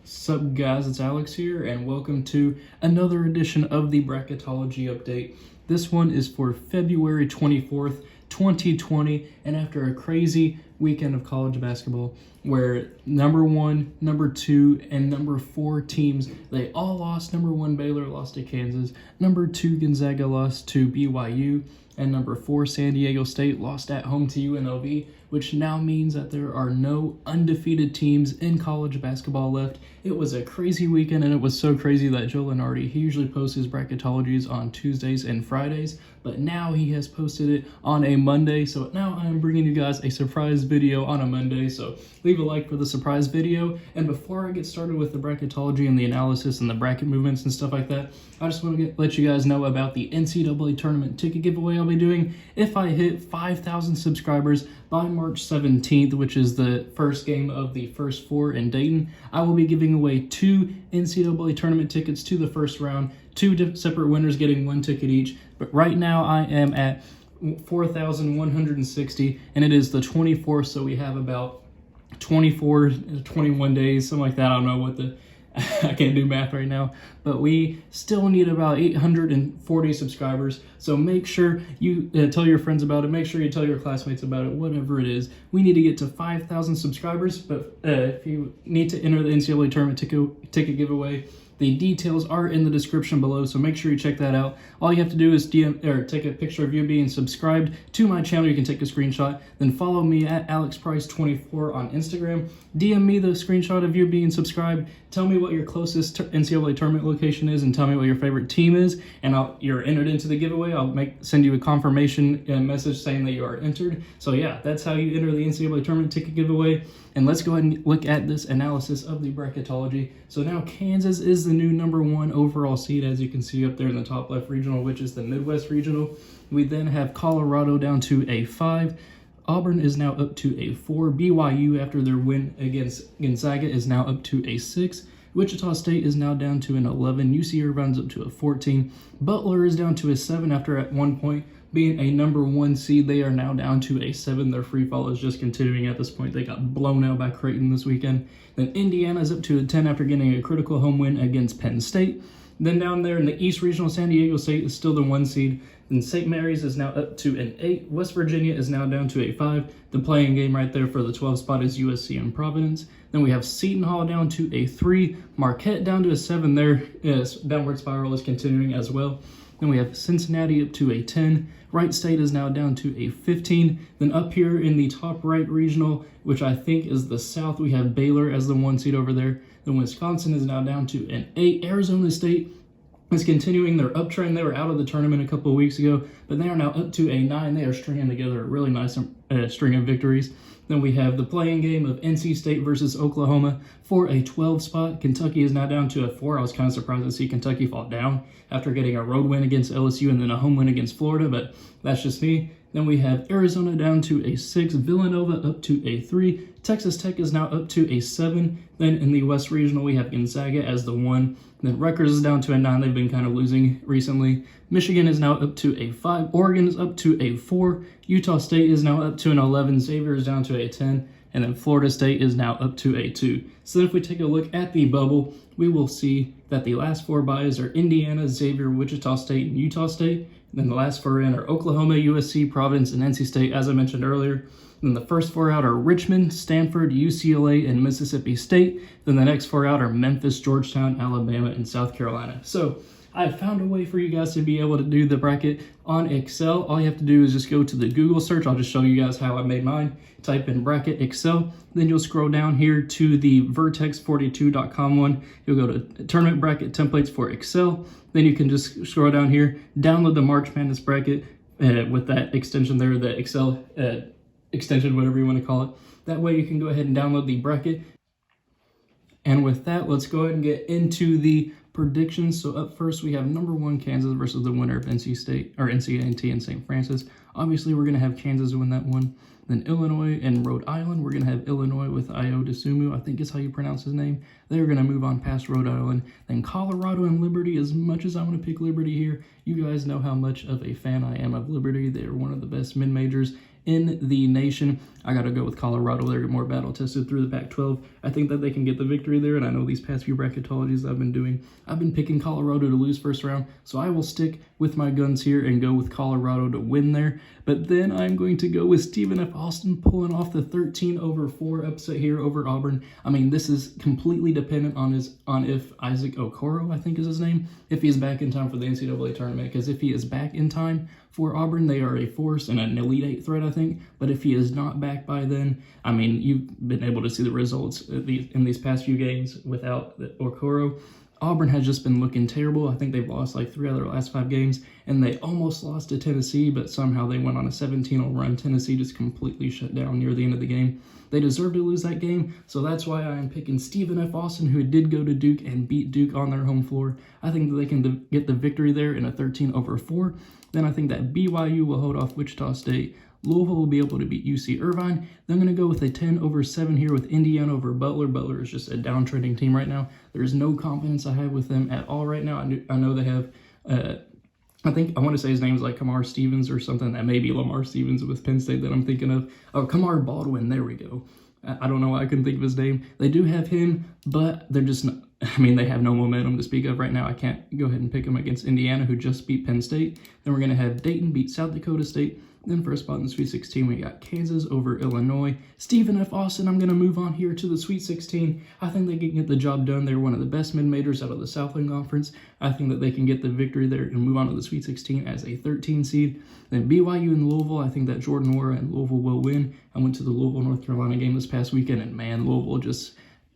Sup guys, it's Alex here, and welcome to another edition of the Bracketology update. This one is for February 24th, 2020, and after a crazy weekend of college basketball where number 1, number 2, and number 4 teams, they all lost. Number 1 Baylor lost to Kansas, number 2 Gonzaga lost to BYU, and number 4 San Diego State lost at home to UNLV, which now means that there are no undefeated teams in college basketball left. It was a crazy weekend, and it was so crazy that Joe Lunardi, he usually posts his bracketologies on Tuesdays and Fridays, but now he has posted it on a Monday. So now I'm bringing you guys a surprise video on a Monday, so leave a like for the surprise video. And before I get started with the bracketology and the analysis and the bracket movements and stuff like that, I just want to let you guys know about the NCAA tournament ticket giveaway I'll be doing. If I hit 5,000 subscribers by March 17th, which is the first game of the first 4 in Dayton, I will be giving away 2 NCAA tournament tickets to the first round, 2 separate winners getting 1 ticket each. But right now I am at 4,160, and it is the 24th, so we have about 21 days, something like that. I don't know what the I can't do math right now, but we still need about 840 subscribers. So make sure you tell your friends about it. Make sure you tell your classmates about it, whatever it is. We need to get to 5,000 subscribers, but if you need to enter the NCAA tournament ticket giveaway, the details are in the description below, so make sure you check that out. All you have to do is take a picture of you being subscribed to my channel. You can take a screenshot, then follow me at AlexPrice24 on Instagram. DM me the screenshot of you being subscribed. Tell me what your closest NCAA tournament location is, and tell me what your favorite team is, and you're entered into the giveaway. I'll send you a confirmation message saying that you are entered. So yeah, that's how you enter the NCAA tournament ticket giveaway. And let's go ahead and look at this analysis of the bracketology. So now Kansas is the new number 1 overall seed, as you can see up there in the top left regional, which is the Midwest regional. We then have Colorado down to a 5. Auburn is now up to a 4. BYU, after their win against Gonzaga, is now up to a 6. Wichita State is now down to an 11. UC Irvine's up to a 14. Butler is down to a 7 after at one point being a number 1 seed. They are now down to a 7. Their free fall is just continuing at this point. They got blown out by Creighton this weekend. Then Indiana is up to a 10 after getting a critical home win against Penn State. Then down there in the East Regional, San Diego State is still the 1 seed. Then St. Mary's is now up to an 8. West Virginia is now down to a 5. The playing game right there for the 12 spot is USC and Providence. Then we have Seton Hall down to a 3. Marquette down to a 7. Their downward spiral is continuing as well. Then we have Cincinnati up to a 10. Wright State is now down to a 15. Then up here in the top right regional, which I think is the South, we have Baylor as the 1 seed over there. Then Wisconsin is now down to an 8. Arizona State is continuing their uptrend. They were out of the tournament a couple of weeks ago, but they are now up to a 9. They are stringing together a really nice string of victories. Then we have the playing game of NC State versus Oklahoma for a 12 spot. Kentucky is now down to a 4. I was kind of surprised to see Kentucky fall down after getting a road win against LSU and then a home win against Florida, but that's just me. Then we have Arizona down to a 6, Villanova up to a 3, Texas Tech is now up to a 7. Then in the West Regional, we have Gonzaga as the 1. Then Rutgers is down to a 9. They've been kind of losing recently. Michigan is now up to a 5. Oregon is up to a 4. Utah State is now up to an 11. Xavier is down to a 10. And then Florida State is now up to a 2. So then if we take a look at the bubble, we will see that the last 4 byes are Indiana, Xavier, Wichita State, and Utah State. And then the last 4 in are Oklahoma, USC, Providence, and NC State, as I mentioned earlier. Then the first 4 out are Richmond, Stanford, UCLA, and Mississippi State. Then the next 4 out are Memphis, Georgetown, Alabama, and South Carolina. So I found a way for you guys to be able to do the bracket on Excel. All you have to do is just go to the Google search. I'll just show you guys how I made mine. Type in bracket Excel. Then you'll scroll down here to the vertex42.com one. You'll go to tournament bracket templates for Excel. Then you can just scroll down here, download the March Madness bracket with that extension there, the Excel extension, whatever you want to call it. That way you can go ahead and download the bracket. And with that, let's go ahead and get into the predictions. So up first, we have number 1 Kansas versus the winner of NC State or NC&T and St. Francis. Obviously, we're going to have Kansas win that one. Then Illinois and Rhode Island. We're going to have Illinois with Ayo Dosunmu, I think is how you pronounce his name. They're going to move on past Rhode Island. Then Colorado and Liberty. As much as I want to pick Liberty here, you guys know how much of a fan I am of Liberty. They're one of the best mid-majors in the nation. I got to go with Colorado. They're more battle tested through the Pac-12. I think that they can get the victory there, and I know these past few bracketologies I've been doing, I've been picking Colorado to lose first round, so I will stick with my guns here and go with Colorado to win there. But then I'm going to go with Stephen F. Austin pulling off the 13-4 upset here over Auburn. I mean, this is completely dependent on if Isaac Okoro, I think is his name, if he's back in time for the NCAA tournament, because if he is back in time for Auburn, they are a force and an Elite Eight threat, I think. But if he is not back by then, I mean, you've been able to see the results in these past few games without Okoro. Auburn has just been looking terrible. I think they've lost like 3 out of their last 5 games, and they almost lost to Tennessee, but somehow they went on a 17-0 run. Tennessee just completely shut down near the end of the game. They deserve to lose that game, so that's why I am picking Stephen F. Austin, who did go to Duke and beat Duke on their home floor. I think that they can get the victory there in a 13-4. Then I think that BYU will hold off Wichita State. Louisville will be able to beat UC Irvine. Then I'm going to go with a 10-7 here with Indiana over Butler. Butler is just a downtrending team right now. There's no confidence I have with them at all right now. I know they have, I want to say his name is like Kamar Stevens or something. That may be Lamar Stevens with Penn State that I'm thinking of. Oh, Kamar Baldwin. There we go. I don't know why I couldn't think of his name. They do have him, but they're just not, I mean, they have no momentum to speak of right now. I can't go ahead and pick them against Indiana, who just beat Penn State. Then we're going to have Dayton beat South Dakota State. Then for a spot in the Sweet 16, we got Kansas over Illinois. Stephen F. Austin, I'm going to move on here to the Sweet 16. I think they can get the job done. They're one of the best mid-majors out of the Southland Conference. I think that they can get the victory there and move on to the Sweet 16 as a 13 seed. Then BYU and Louisville, I think that Jordan Nwora and Louisville will win. I went to the Louisville, North Carolina game this past weekend, and man, Louisville just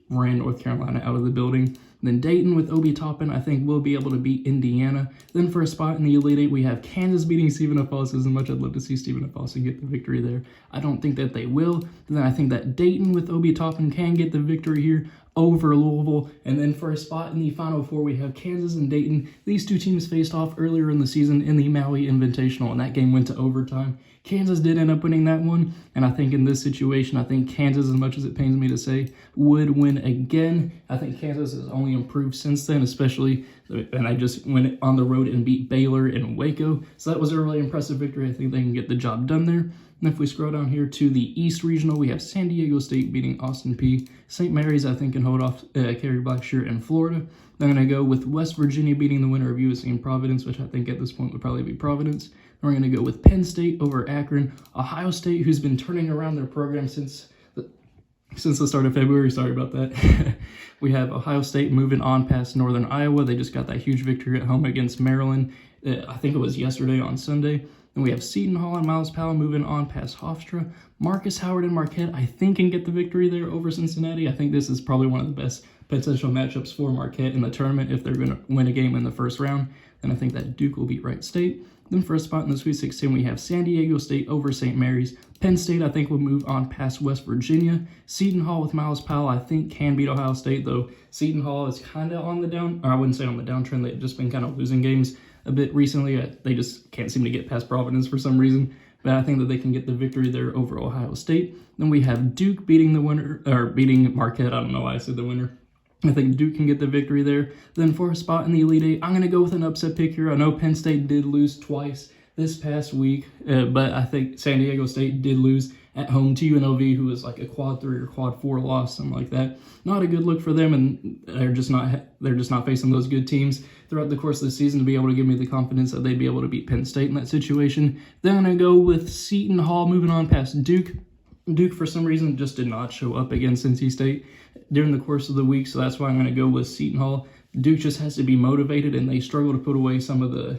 ran North Carolina out of the building. Then Dayton with Obi Toppin, I think, will be able to beat Indiana. Then for a spot in the Elite Eight, we have Kansas beating Stephen F. Austin. As much I'd love to see Stephen F. Austin get the victory there, I don't think that they will. Then I think that Dayton with Obi Toppin can get the victory here over Louisville. And then for a spot in the Final Four, we have Kansas and Dayton. These two teams faced off earlier in the season in the Maui Invitational, and that game went to overtime. Kansas did end up winning that one, and I think in this situation, I think Kansas, as much as it pains me to say, would win again. I think Kansas has only improved since then, especially, and I just went on the road and beat Baylor and Waco, so that was a really impressive victory. I think they can get the job done there. And if we scroll down here to the East Regional, we have San Diego State beating Austin Peay. St. Mary's, I think, can hold off Kerry Blackshear in Florida. Then I'm going to go with West Virginia beating the winner of USC and Providence, which I think at this point would probably be Providence. Then we're going to go with Penn State over Akron. Ohio State, who's been turning around their program since the start of February. Sorry about that. We have Ohio State moving on past Northern Iowa. They just got that huge victory at home against Maryland. I think it was yesterday on Sunday. Then we have Seton Hall and Miles Powell moving on past Hofstra. Marcus Howard and Marquette, I think, can get the victory there over Cincinnati. I think this is probably one of the best potential matchups for Marquette in the tournament if they're going to win a game in the first round. Then I think that Duke will beat Wright State. Then for a spot in the Sweet 16, we have San Diego State over St. Mary's. Penn State, I think, will move on past West Virginia. Seton Hall with Miles Powell, I think, can beat Ohio State, though Seton Hall is kind of on the down, or I wouldn't say on the downtrend. They've just been kind of losing games a bit recently. They just can't seem to get past Providence for some reason. But I think that they can get the victory there over Ohio State. Then we have Duke beating the winner, or beating Marquette. I don't know why I said the winner. I think Duke can get the victory there. Then for a spot in the Elite Eight, I'm going to go with an upset pick here. I know Penn State did lose twice this past week, but I think San Diego State did lose at home to UNLV, who was like a quad 3 or quad 4 loss, something like that. Not a good look for them, and they're just not facing those good teams throughout the course of the season to be able to give me the confidence that they'd be able to beat Penn State in that situation. Then I'm going to go with Seton Hall moving on past Duke. Duke, for some reason, just did not show up against NC State during the course of the week, so that's why I'm going to go with Seton Hall. Duke just has to be motivated, and they struggle to put away some of the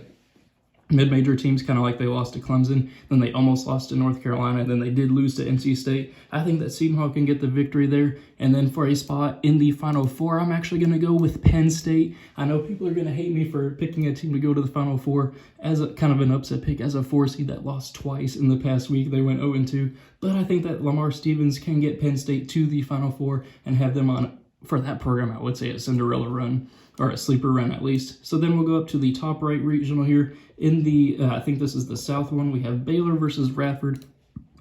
mid-major teams, kind of like they lost to Clemson, then they almost lost to North Carolina, and then they did lose to NC State. I think that Seton Hall can get the victory there. And then for a spot in the Final Four, I'm actually going to go with Penn State. I know people are going to hate me for picking a team to go to the Final Four as a kind of an upset pick, as a 4 seed that lost twice in the past week. They went 0-2. But I think that Lamar Stevens can get Penn State to the Final Four and have them on, for that program, I would say a Cinderella run, or a sleeper run at least. So then we'll go up to the top right regional here. In the, I think this is the South one, we have Baylor versus Radford.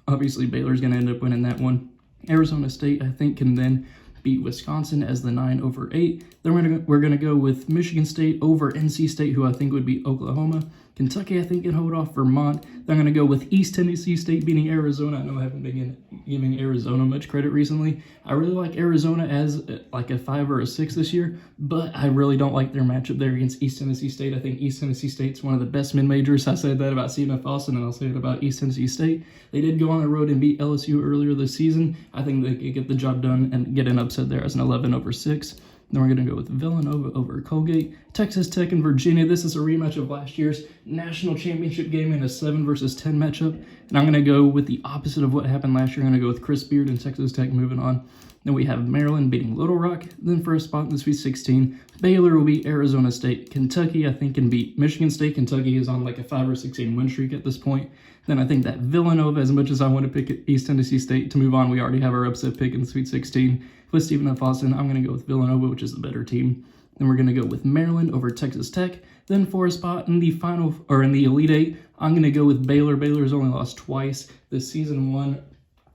Obviously, Baylor's going to end up winning that one. Arizona State, I think, can then beat Wisconsin as the 9-8. Then we're going to go with Michigan State over NC State, who I think would beat Oklahoma. Kentucky, I think, can hold off Vermont. Then I'm going to go with East Tennessee State beating Arizona. I know I haven't been giving Arizona much credit recently. I really like Arizona as like a 5 or a 6 this year, but I really don't like their matchup there against East Tennessee State. I think East Tennessee State's one of the best mid-majors. I said that about CMF Austin, and I'll say it about East Tennessee State. They did go on the road and beat LSU earlier this season. I think they could get the job done and get an upset there as an 11-6. Then we're going to go with Villanova over Colgate. Texas Tech and Virginia. This is a rematch of last year's national championship game in a 7 versus 10 matchup. And I'm going to go with the opposite of what happened last year. I'm going to go with Chris Beard and Texas Tech moving on. Then we have Maryland beating Little Rock. Then for a spot in the Sweet 16, Baylor will beat Arizona State. Kentucky, I think, can beat Michigan State. Kentucky is on like a 5 or 6 game win streak at this point. Then I think that Villanova, as much as I want to pick East Tennessee State to move on, we already have our upset pick in the Sweet 16. With Stephen F. Austin, I'm going to go with Villanova, which is the better team. Then we're going to go with Maryland over Texas Tech. Then for a spot in the final, or in the Elite Eight, I'm going to go with Baylor. Baylor's only lost twice this season, one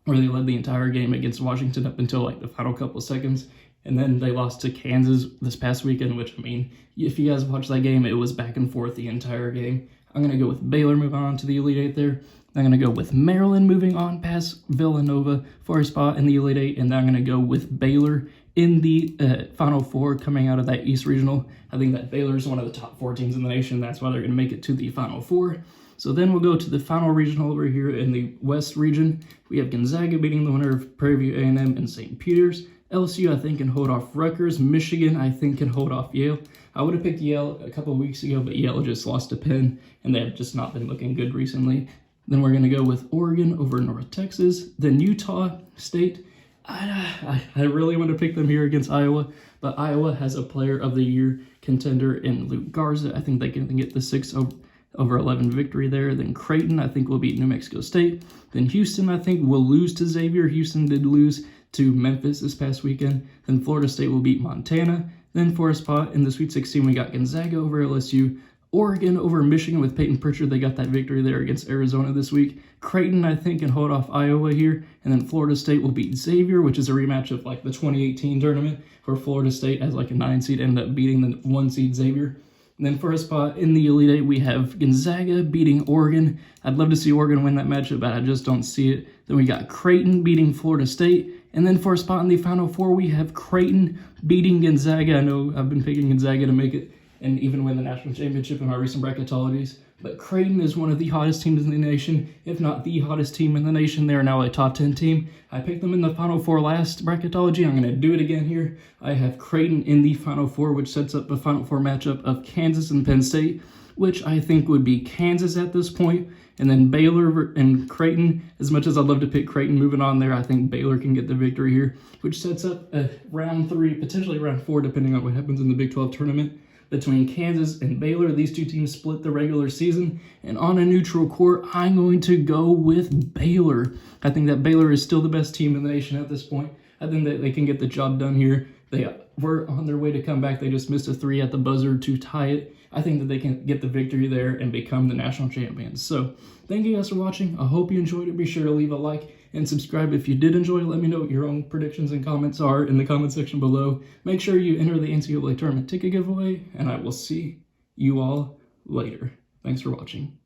where they led the entire game against Washington up until like the final couple seconds. And then they lost to Kansas this past weekend, which, I mean, if you guys watched that game, it was back and forth the entire game. I'm going to go with Baylor moving on to the Elite Eight there. I'm going to go with Maryland moving on past Villanova for a spot in the Elite Eight. And then I'm going to go with Baylor in the Final Four coming out of that East Regional. I think that Baylor is one of the top 4 teams in the nation. That's why they're going to make it to the Final Four. So then we'll go to the final regional over here in the West region. We have Gonzaga beating the winner of Prairie View A&M and St. Peter's. LSU, I think, can hold off Rutgers. Michigan, I think, can hold off Yale. I would have picked Yale a couple of weeks ago, but Yale just lost to Penn, and they have just not been looking good recently. Then we're going to go with Oregon over North Texas. Then Utah State. I really want to pick them here against Iowa, but Iowa has a Player of the Year contender in Luke Garza. I think they can get the 6-11 victory there. Then Creighton, I think, will beat New Mexico State. Then Houston, I think, will lose to Xavier. Houston did lose to Memphis this past weekend. Then Florida State will beat Montana. Then for a spot in the Sweet 16, we got Gonzaga over LSU. Oregon over Michigan with Peyton Pritchard. They got that victory there against Arizona this week. Creighton, I think, can hold off Iowa here. And then Florida State will beat Xavier, which is a rematch of like the 2018 tournament where Florida State as like a 9 seed ended up beating the 1 seed Xavier. And then for a spot in the Elite Eight, we have Gonzaga beating Oregon. I'd love to see Oregon win that matchup, but I just don't see it. Then we got Creighton beating Florida State. And then for a spot in the Final Four, we have Creighton beating Gonzaga. I know I've been picking Gonzaga to make it and even win the national championship in my recent bracketologies. But Creighton is one of the hottest teams in the nation, if not the hottest team in the nation. They are now a top 10 team. I picked them in the Final Four last bracketology. I'm going to do it again here. I have Creighton in the Final Four, which sets up a Final Four matchup of Kansas and Penn State, which I think would be Kansas at this point. And then Baylor and Creighton, as much as I'd love to pick Creighton moving on there, I think Baylor can get the victory here, which sets up a round 3, potentially round 4, depending on what happens in the Big 12 tournament. Between Kansas and Baylor, these two teams split the regular season, and on a neutral court, I'm going to go with Baylor. I think that Baylor is still the best team in the nation at this point. I think that they can get the job done here. They were on their way to come back. They just missed a 3 at the buzzer to tie it. I think that they can get the victory there and become the national champions. So thank you guys for watching. I hope you enjoyed it. Be sure to leave a like and subscribe if you did enjoy. Let me know what your own predictions and comments are in the comment section below. Make sure you enter the NCAA tournament ticket giveaway, and I will see you all later. Thanks for watching.